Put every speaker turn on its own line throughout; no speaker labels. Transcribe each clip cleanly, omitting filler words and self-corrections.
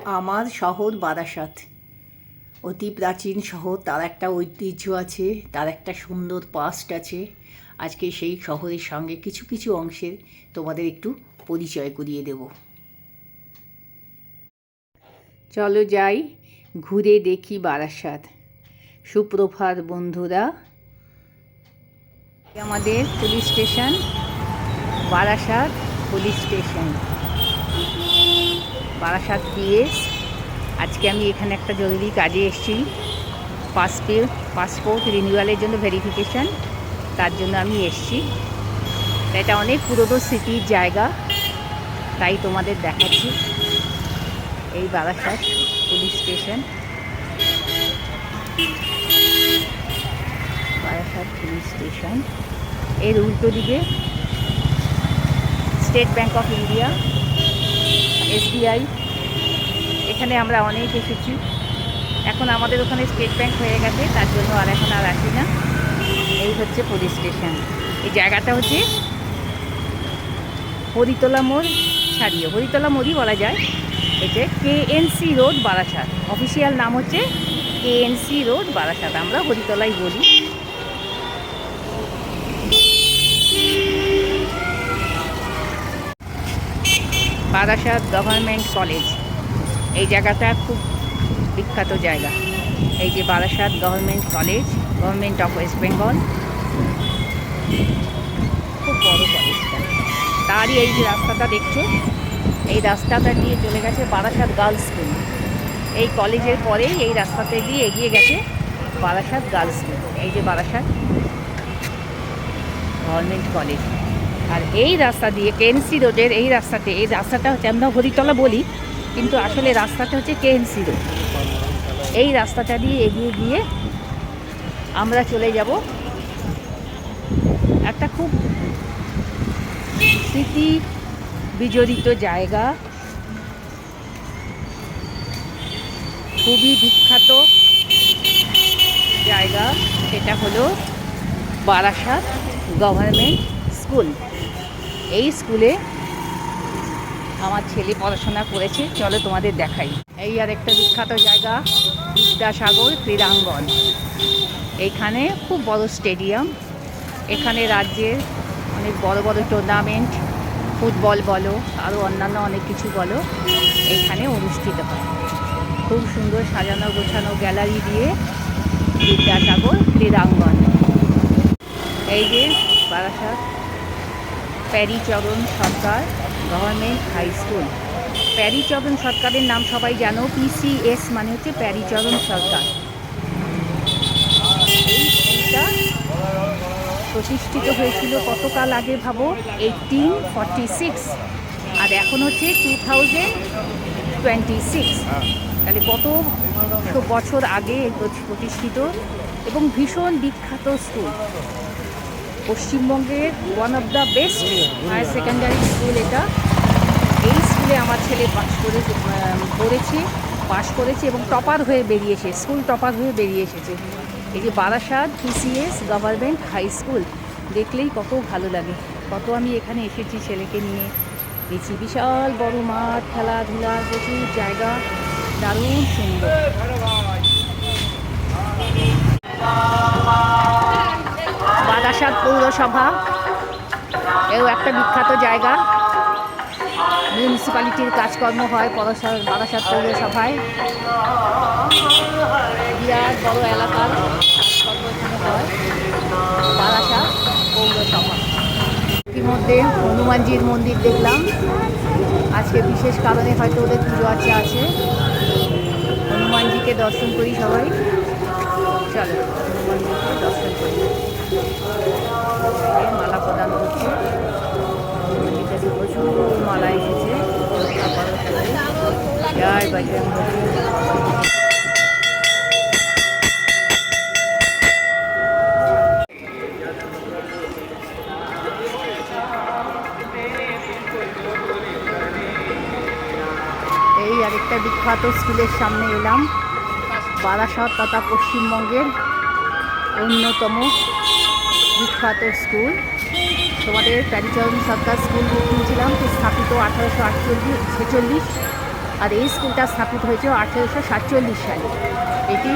আমার শহর বারাসাত অতি প্রাচীন শহর, তার একটা ঐতিহ্য আছে, তার একটা সুন্দর পাস্ট আছে। আজকে সেই শহরের সঙ্গে কিছু কিছু অংশের তোমাদের একটু পরিচয় করিয়ে দেব। চলো যাই, ঘুরে দেখি বারাসাত। সুপ্রভাত বন্ধুরা, আমাদের police station, Barasat police station, Barasat PS. আজকে আমি এখানে একটা জরুরি কাজে এসেছি, পাসপোর্ট রিনিউয়ালের জন্য ভেরিফিকেশান, তার জন্য আমি এসেছি। এটা অনেক পুরনো স্মৃতির জায়গা, তাই তোমাদের দেখাচ্ছি। এই Barasat police station, Barasat police station. এর উল্টো দিকে state bank of India, SBI. এখানে আমরা অনেক এসেছি। এখন আমাদের ওখানে স্টেট ব্যাঙ্ক হয়ে গেছে, তার জন্য আর এখন আর আসি না। এই হচ্ছে পুলিশ স্টেশন। এই জায়গাটা হচ্ছে হরিতলা মোড় ছাড়িয়ে, হরিতলা মোড়ই বলা যায়। এটা কেএনসি রোড বারাসাত, অফিসিয়াল নাম হচ্ছে কেএনসি রোড বারাসাত, আমরা হরিতলাই বলি। বারাসাত গভর্নমেন্ট কলেজ, এই জায়গাটা খুব বিখ্যাত জায়গা। এই যে Barasat government college, government of West Bengal, খুব বড় কলেজটা। তারই এই যে রাস্তাটা দেখছো, এই রাস্তাটা দিয়ে চলে গেছে বারাসাত গার্লস স্কুল। এই কলেজের পরেই এই রাস্তাতে দিয়ে এগিয়ে গেছে বারাসাত গার্লস স্কুল। এই যে বারাসাত গভর্নমেন্ট কলেজ। আর এই রাস্তা দিয়ে কেএনসি রোডের এই রাস্তাটা হচ্ছে, আমরা হরিতলা বলি কিন্তু আসলে রাস্তাটা হচ্ছে কেএনসি রোড। এই রাস্তাটা দিয়ে এগিয়ে গিয়ে আমরা চলে যাব একটা খুব স্মৃতি বিজড়িত জায়গা, খুবই বিখ্যাত জায়গা। সেটা হলো বারাসাত গভর্নমেন্ট স্কুল। এই স্কুলে আমার ছেলে পড়াশোনা করেছে, চলো তোমাদের দেখাই। এই আর একটা বিখ্যাত জায়গা, বিদ্যাসাগর ক্রীড়াঙ্গন। এইখানে খুব বড় স্টেডিয়াম, এখানে রাজ্যের অনেক বড় বড় টুর্নামেন্ট, ফুটবল বলো আরও অন্যান্য অনেক কিছু বলো, এইখানে অনুষ্ঠিত হয়। খুব সুন্দর সাজানো গোছানো গ্যালারি দিয়ে বিদ্যাসাগর ক্রীড়াঙ্গন। এই যে বারাসাত প্যারীচরণ সরকার গভর্নমেন্ট হাই স্কুল। প্যারীচরণ সরকারের নাম সবাই জানো, পিসিএস মানে হচ্ছে প্যারীচরণ সরকার। এই স্কুলটা প্রতিষ্ঠিত হয়েছিল কতকাল আগে ভাবো, 1846, আর এখন হচ্ছে 2026। তাহলে কত বছর আগে প্রতিষ্ঠিত এবং ভীষণ বিখ্যাত স্কুল। পশ্চিমবঙ্গের one of the best higher secondary school এটা। এই স্কুলে আমার ছেলে পাশ করেছে এবং টপার হয়ে বেরিয়েছে, স্কুল টপার হয়ে বেরিয়ে এসেছে। এই যে Barasat PCS government high school, দেখলেই কত ভালো লাগে। কত আমি এখানে এসেছি ছেলেকে নিয়ে, গেছি। বিশাল বড় মাঠ, খেলাধুলার প্রচুর জায়গা, দারুণ সুন্দর। বারাসাত পৌরসভা এও একটা বিখ্যাত জায়গা, মিউনিসিপ্যালিটির কাজকর্ম হয় বারাসাত পৌরসভায়। বিরাট বড় এলাকার কাজকর্ম এখানে হয় বারাসাত পৌরসভা। ইতিমধ্যে হনুমানজির মন্দির দেখলাম, আজকে বিশেষ কারণে হয়তো ওদের পুজো আছে। হনুমানজিকে দর্শন করি সবাই, চলো হনুমানজিকে দর্শন করি। মালা প্রদান করছে, হনুমানজির কাছে প্রচুর মালা এসেছে। জয় বজরং বলী। এই আরেকটা বিখ্যাত স্কুলের সামনে এলাম, বারাসাত তথা পশ্চিমবঙ্গের অন্যতম বিখ্যাত স্কুল। তোমাদের প্যারীচরণ সরকার স্কুল শুনছিলাম, স্থাপিত 1846। আর এই স্কুলটা স্থাপিত হয়েছে 1847 সালে। এটি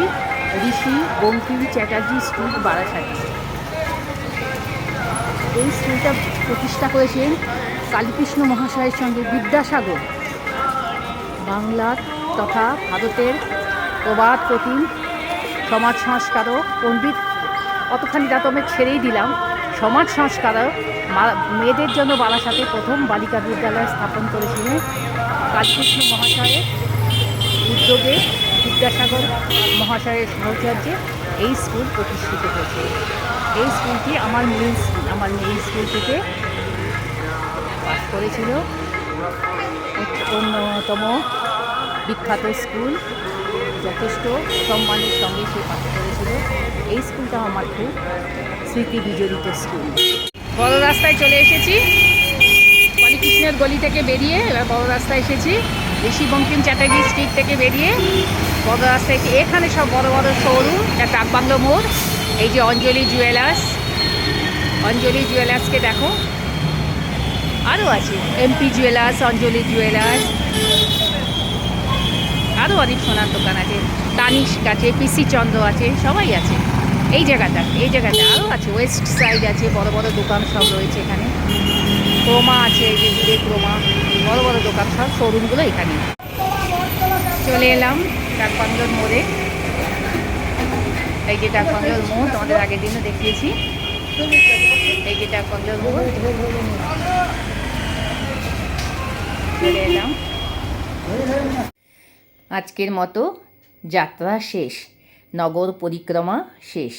ঋষি বঙ্কিম চ্যাটার্জি স্কুল, বারাসাত। এই স্কুলটা প্রতিষ্ঠা করেছেন কালীকৃষ্ণ মহাশয়ের সঙ্গে বিদ্যাসাগর, বাংলার তথা ভারতের প্রবাদ প্রতিম সমাজ সংস্কারক পণ্ডিত। কতখানি তা তো আমি ছেড়েই দিলাম। সমাজ সংস্কারক মেয়েদের জন্য বারাসাতে প্রথম বালিকা বিদ্যালয় স্থাপন করেছিলেন কালীকৃষ্ণ মহাশয়ের উদ্যোগে, বিদ্যাসাগর মহাশয়ের সাহচর্যে এই স্কুল প্রতিষ্ঠিত হয়েছে। এই স্কুলটি আমার মেয়ে স্কুল থেকে পাস করেছিল। অন্যতম বিখ্যাত স্কুল, যথেষ্ট সম্মানের সঙ্গে সে পাস করেছিল। এই স্কুলটা আমার খুব স্মৃতি বিজড়িত স্কুল। বড় রাস্তায় চলে এসেছি, কালীকৃষ্ণের গলি থেকে বেরিয়ে এবার বড় রাস্তায় এসেছি। ঋষি বঙ্কিম চ্যাটার্জি স্ট্রিট থেকে বেরিয়ে বড় রাস্তায় এখানে সব বড় বড় শোরুম, ডাকবাংলো মোড়। এই যে অঞ্জলি জুয়েলার্সকে দেখো, আরও আছে এমপি জুয়েলার্স, অঞ্জলি জুয়েলার্স, আরও অনেক সোনার দোকান আছে, তানিস্ক আছে, পিসি চন্দ্র আছে, সবাই আছে এই জায়গাটা। আরও আছে, ওয়েস্ট সাইড আছে, বড় বড় দোকান সব রয়েছে এখানে। ক্রোমা আছে, এই যে ক্রোমা, বড় বড় দোকান, সব শোরুমগুলো এখানে। চলে এলাম ডাকবাংলোর মোড়ে। এই যে ডাকবাংলোর মোড়, তোমাদের আগের দিনও দেখিয়েছি। এই যে ডাকবাংলোর মোড়, চলে এলাম। আজকের মতো যাত্রা শেষ, নগর পরিক্রমা শেষ।